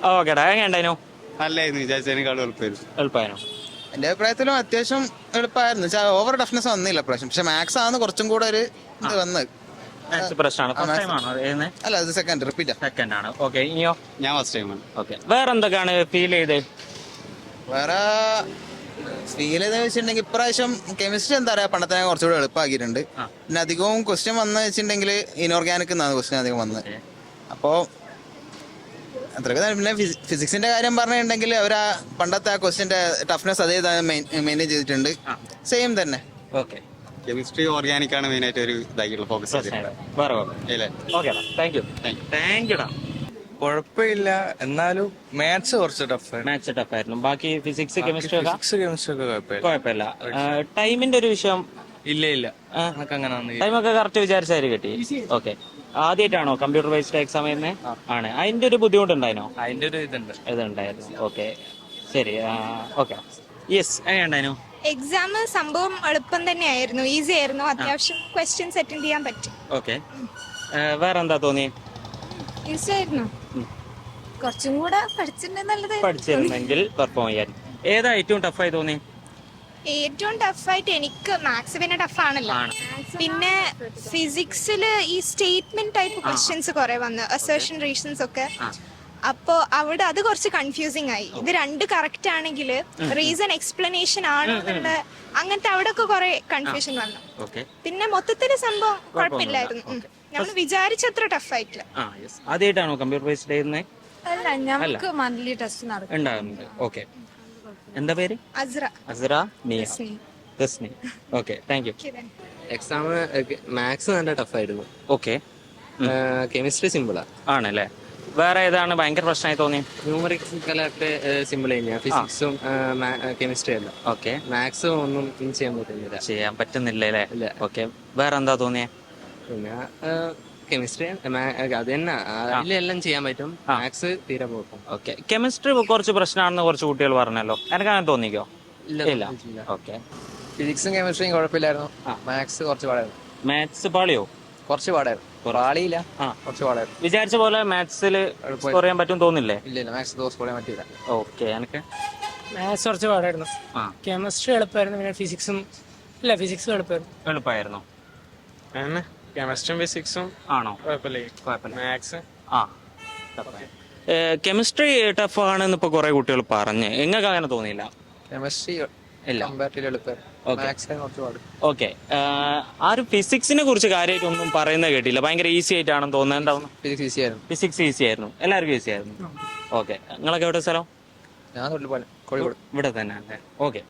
ഓക്കേടാ, എങ്ങനെ ഉണ്ടായിരുന്നു? നല്ലായിരുന്നു, വിചാരിച്ചതിനേക്കാളും എളുപ്പമായിരുന്നു. എളുപ്പമായിരുന്നു. എന്റെ അഭിപ്രായത്തിലും അത്യാവശ്യം എളുപ്പമായിരുന്നു. ഓവർ ടഫ്നെസ് വന്നില്ല പ്രാവശ്യം. പക്ഷെ മാത്സ് ആണ് കുറച്ചും കൂടെ ഒരു ഇത് വന്നത്. മാത്സ് പ്രശ്നമാണ്. ഫസ്റ്റ് ടൈം ആണോ എഴുതുന്നത്? അല്ല, അത് സെക്കൻഡ് റിപ്പീറ്റാ. സെക്കൻഡ് ആണ്. ഓക്കെ, ഇനിയോ? ഞാൻ ഫസ്റ്റ് ടൈമാണ്. ഓക്കെ, വേറെ എന്തൊക്കെയാണ് ഫീൽ ചെയ്ത്? വേറെ ഫീൽ ചെയ്തെന്ന് വെച്ചിട്ടുണ്ടെങ്കിൽ ഇപ്രാവശ്യം കെമിസ്ട്രി എന്താ പറയാ പണ്ടത്തെ കുറച്ചുകൂടെ എളുപ്പമാക്കിയിട്ടുണ്ട്. പിന്നെ അധികവും ക്വസ്റ്റ്യൻ വന്നു വെച്ചിട്ടുണ്ടെങ്കിൽ ഇനോർഗാനിക് എന്നാണ് ക്വസ്റ്റ്യൻ അധികം വന്നത്. അപ്പോൾ അത്രയൊക്കെ തന്നെ. പിന്നെ ഫിസിക്സിന്റെ കാര്യം പറഞ്ഞിട്ടുണ്ടെങ്കിൽ അവർ ആ പണ്ടത്തെ ആ ക്വസ്റ്റ്യന്റെ ടഫ്നെസ് അതേ മെയിൻറ്റെയിൻ ചെയ്തിട്ടുണ്ട്. സെയിം തന്നെ. ഓക്കെ, കെമിസ്ട്രി ഓർഗാനിക് ആണ് മെയിൻ ആയിട്ട് ഒരു ഇതായിട്ടുള്ള ഫോക്കസ് വേറെ ഇല്ലേ? Okay, thank U. താങ്ക് യുടാ. കുഴപ്പമില്ല, എന്നാലും മാത്സ് കുറച്ച് ടഫ്. മാത്സ് ടഫ് ആയിരുന്നു. ബാക്കി ഫിസിക്സ്, കെമിസ്ട്രി ഒക്കെ കെമിസ്ട്രി ഒക്കെ കുഴപ്പമില്ല. ടൈമിന്റെ ഒരു വിഷയം ഇല്ല അങ്ങനെ ടൈമൊക്കെ കറക്റ്റ് വിചാരിച്ചാൽ കിട്ടി. ഓക്കെ, ആദ്യമായിട്ടാണോ കമ്പ്യൂട്ടർ ബേസ്ഡ് എക്സാം ആണ്? അതിന്റെ ഒരു ബുദ്ധിമുട്ടുണ്ടായിരുന്നോ? അതിന്റെ ഒരു ഇതുണ്ടായിരുന്നു. ഓക്കെ, ശരി. ഓക്കെ, യെസ്, എങ്ങനെയുണ്ടായിരുന്നു? എക്സാം സംഭവം എളുപ്പം തന്നെയായിരുന്നു, ഈസി ആയിരുന്നു. അത്യാവശ്യം ക്വസ്റ്റ്യൻസ് അറ്റൻഡ് ചെയ്യാൻ പറ്റും. ഓക്കെ, വേറെ എന്താ തോന്നി? ഈസി ആയിരുന്നു. കുറച്ചും കൂടെ പഠിച്ചിരുന്നെങ്കിൽ പെർഫോം ചെയ്യാൻ. ഏതാ ഏറ്റവും ടഫായി തോന്നി? ഏറ്റവും ടഫായിട്ട് എനിക്ക് മാത്സ് പിന്നെ ടഫാണല്ലോ. പിന്നെ ഫിസിക്സിൽ ഈ സ്റ്റേറ്റ്മെന്റ് ടൈപ്പ് ക്വസ്റ്റ്യൻസ് കുറെ വന്നു, അസേർഷൻ റീസൺസ് ഒക്കെ. അപ്പോ അവിടെ അത് കുറച്ച് കൺഫ്യൂസിങ് ആയി. ഇത് രണ്ട് കറക്റ്റ് ആണെങ്കിൽ റീസൺ എക്സ്പ്ലനേഷൻ ആണോ എന്നുള്ള അങ്ങനത്തെ അവിടെ ഒക്കെ കുറെ കൺഫ്യൂഷൻ വന്നു. പിന്നെ മൊത്തത്തില് സംഭവം കുഴപ്പമില്ലായിരുന്നു. നമ്മൾ വിചാരിച്ചത്ര ടഫായിട്ടില്ല. ആദ്യമായിട്ടാണോ കമ്പ്യൂട്ടർ ബേസ്ഡ് ചെയ്യുന്നത്? അല്ല, ഞങ്ങൾക്ക് മന്ത്ലി ടെസ്റ്റ് ഉണ്ടാകുന്നുണ്ട്. ഓക്കെ, എന്താ പേര്? Asra Tasni. Okay, thank you. Exam maths നല്ല ടഫായിരുന്നു. ഓക്കെ, കെമിസ്ട്രി സിമ്പിളാ ആണല്ലേ. വേറെ ഏതാണ് ഭയങ്കര പ്രശ്നമായി തോന്നി? ന്യൂമറിക്കലൊക്കെ സിമ്പിൾ തന്നെയാണ്. ഫിസിക്സും കെമിസ്ട്രി അല്ല. ഓക്കെ, മാത്സും ഒന്നും ചെയ്യാൻ പറ്റുന്നില്ല അല്ലേ? ഓക്കെ, വേറെ എന്താ തോന്നിയേ? പിന്നെ കെമിസ്ട്രി അത് തന്നെ, അതിലെല്ലാം ചെയ്യാൻ പറ്റും. മാത്സ് തീരെ പോകും. ഓക്കെ, കെമിസ്ട്രി കുറച്ച് പ്രശ്നമാണെന്ന് കുറച്ച് കുട്ടികൾ പറഞ്ഞല്ലോ, എനിക്ക് അങ്ങനെ തോന്നിക്കോ? ഇല്ല. ഓക്കെ, ഫിസിക്സും കെമിസ്ട്രിയും കുഴപ്പമില്ലായിരുന്നു. മാത്സ് കുറച്ച് പാടായിരുന്നു. മാത്സ് പാളിയോ? കുറച്ച് പാടായിരുന്നു. പാളിയില്ല, കുറച്ച് പാടായിരുന്നു. വിചാരിച്ച പോലെ മാത്സിൽ സ്കോർ ചെയ്യാൻ പറ്റും തോന്നില്ലേ? ഇല്ല, മാത്സ് സ്കോർ ചെയ്യാൻ പറ്റില്ല. ഓക്കെ, എനിക്ക് മാത്സ് കുറച്ച് പാടായിരുന്നു. കെമിസ്ട്രി എളുപ്പമായിരുന്നു. പിന്നെ ഫിസിക്സ് എളുപ്പമായിരുന്നു. കെമിസ്ട്രിയും ഫിസിക്സും ആണോ? കുഴപ്പമില്ല. മാത്സ് കെമിസ്ട്രി ടഫ് ആണെന്ന് ഇപ്പൊ കുറെ കുട്ടികൾ പറഞ്ഞ്, നിങ്ങൾക്ക് അങ്ങനെ തോന്നിയില്ല? കെമിസ്ട്രി ഇല്ല. ഓക്കെ, ആ ഒരു ഫിസിക്സിനെ കുറിച്ച് കാര്യമായിട്ട് ഒന്നും പറയുന്നത് കേട്ടില്ല. ഭയങ്കര ഈസി ആയിട്ടാണെന്ന് തോന്നുന്നത്. എന്താ? ഫിസിക്സ് ഈസി ആയിരുന്നു, എല്ലാവർക്കും ഈസി ആയിരുന്നു. ഓക്കെ, നിങ്ങളൊക്കെ എവിടെ സ്ഥലം? ഞാൻ കോഴിക്കോട്. ഇവിടെ തന്നെ അല്ലേ? ഓക്കെ.